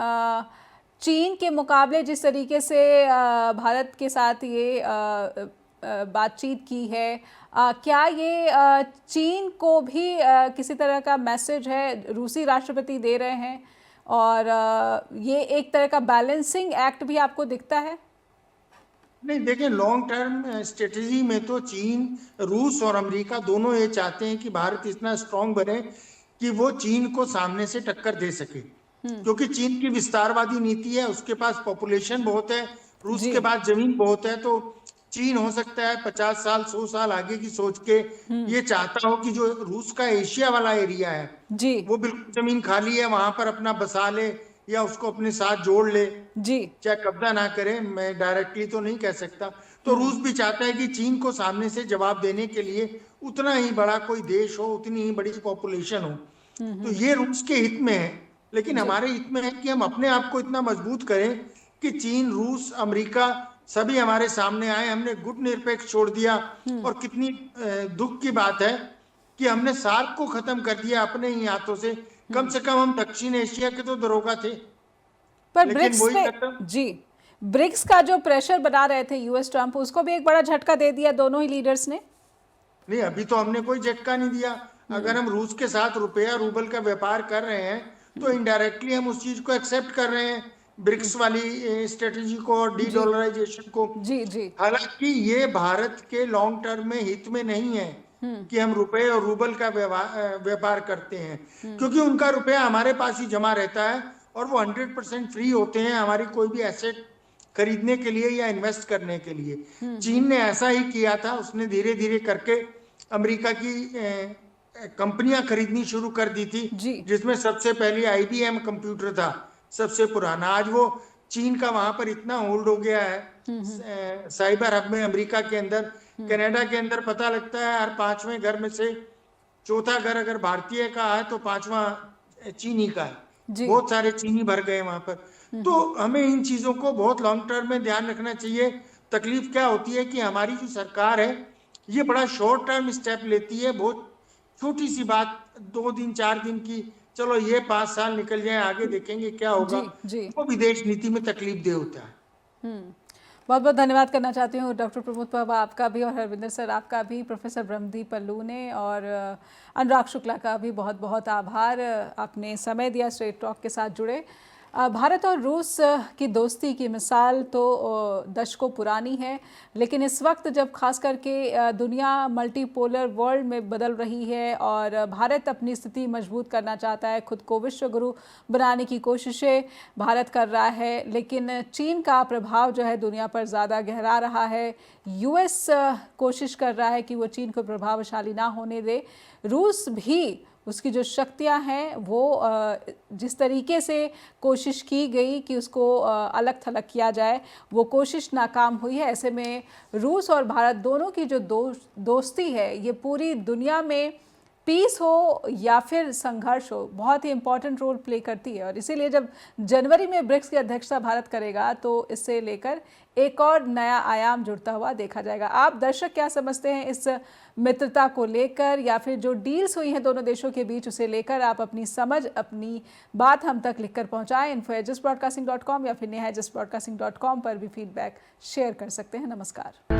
चीन के मुकाबले जिस तरीके से भारत के साथ ये बातचीत की है, क्या ये चीन को भी किसी तरह का मैसेज है रूसी राष्ट्रपति दे रहे हैं, और ये एक तरह का बैलेंसिंग एक्ट भी आपको दिखता है? नहीं, देखिए, लॉन्ग टर्म स्ट्रेटेजी में तो चीन, रूस और अमेरिका दोनों ये चाहते हैं कि भारत इतना स्ट्रांग बने कि वो चीन को सामने से टक्कर दे सके, क्योंकि चीन की विस्तारवादी नीति है, उसके पास पॉपुलेशन बहुत है, रूस के पास जमीन बहुत है, तो चीन हो सकता है 50 साल 100 साल आगे की सोच के ये चाहता हो कि जो रूस का एशिया वाला एरिया है जी, वो बिल्कुल जमीन खाली है, वहां पर अपना बसा ले या उसको अपने साथ जोड़ ले जी, चाहे कब्जा ना करे, मैं डायरेक्टली तो नहीं कह सकता। तो रूस भी चाहता है कि चीन को सामने से जवाब देने के लिए उतना ही बड़ा कोई देश हो, उतनी ही बड़ी पॉपुलेशन हो, तो ये रूस के हित में है। लेकिन हमारे हित में है कि हम अपने आप को इतना मजबूत करें कि चीन, रूस, अमेरिका सभी हमारे सामने आए। हमने गुट निरपेक्ष छोड़ दिया, और कितनी दुख की बात है कि हमने सार्क को खत्म कर दिया अपने ही हाथों से। कम से कम हम दक्षिण एशिया के तो दरोगा थे, पर लेकिन ब्रिक्स वही पे खत्म। जी, ब्रिक्स का जो प्रेशर बना रहे थे यूएस ट्रम्प, उसको भी एक बड़ा झटका दे दिया दोनों ही लीडर्स ने। नहीं, अभी तो हमने कोई झटका नहीं दिया। अगर हम रूस के साथ रुपया रूबल का व्यापार कर रहे हैं तो इनडायरेक्टली हम उस चीज को एक्सेप्ट कर रहे हैं, ब्रिक्स वाली स्ट्रेटेजी को और डी डॉलराइजेशन को। जी जी, हालांकि ये भारत के लॉन्ग टर्म में हित में नहीं है कि हम रुपए और रूबल का व्यापार करते हैं, क्योंकि उनका रुपया हमारे पास ही जमा रहता है और वो 100% फ्री होते हैं हमारी कोई भी एसेट खरीदने के लिए या इन्वेस्ट करने के लिए। चीन ने ऐसा ही किया था, उसने धीरे धीरे करके अमेरिका की कंपनियां खरीदनी शुरू कर दी थी, जिसमें सबसे पहली IBM कंप्यूटर था, सबसे पुराना। आज वो चीन का वहां पर इतना होल्ड हो गया है साइबर हब में अमेरिका के अंदर। कनाडा के अंदर पता लगता है हर 5वें घर में से चौथा घर अगर भारतीय का है तो 5वां चीनी का है। बहुत सारे चीनी भर गए वहां पर। तो हमें इन चीजों को बहुत लॉन्ग टर्म में ध्यान रखना चाहिए। तकलीफ क्या होती है कि हमारी जो सरकार है ये बड़ा शॉर्ट टर्म स्टेप लेती है, बहुत छोटी सी बात 2 दिन 4 दिन की, चलो ये 5 साल निकल जाए, आगे देखेंगे क्या होगा, वो विदेश नीति में तकलीफ दे होता है। बहुत बहुत धन्यवाद करना चाहती हूँ डॉक्टर प्रमोद पवार आपका भी, और हरविंदर सर आपका भी, प्रोफेसर ब्रह्मदीप पल्लूने और अनुराग शुक्ला का भी बहुत बहुत आभार। आपने समय दिया, स्ट्रेट टॉक के साथ जुड़े। भारत और रूस की दोस्ती की मिसाल तो दशकों पुरानी है, लेकिन इस वक्त जब खास करके दुनिया मल्टीपोलर वर्ल्ड में बदल रही है और भारत अपनी स्थिति मजबूत करना चाहता है, खुद को विश्व गुरु बनाने की कोशिशें भारत कर रहा है, लेकिन चीन का प्रभाव जो है दुनिया पर ज़्यादा गहरा रहा है। यूएस कोशिश कर रहा है कि वो चीन को प्रभावशाली ना होने दे। रूस भी, उसकी जो शक्तियां हैं वो जिस तरीके से कोशिश की गई कि उसको अलग थलग किया जाए, वो कोशिश नाकाम हुई है। ऐसे में रूस और भारत दोनों की जो दोस्ती है ये पूरी दुनिया में पीस हो या फिर संघर्ष हो, बहुत ही इंपॉर्टेंट रोल प्ले करती है। और इसीलिए जब जनवरी में ब्रिक्स की अध्यक्षता भारत करेगा तो इससे लेकर एक और नया आयाम जुड़ता हुआ देखा जाएगा। आप दर्शक क्या समझते हैं इस मित्रता को लेकर, या फिर जो डील्स हुई हैं दोनों देशों के बीच उसे लेकर? आप अपनी समझ, अपनी बात हम तक लिखकर पहुंचाएं। info@justbroadcasting.com या फिर neha@justbroadcasting.com पर भी फीडबैक शेयर कर सकते हैं। नमस्कार।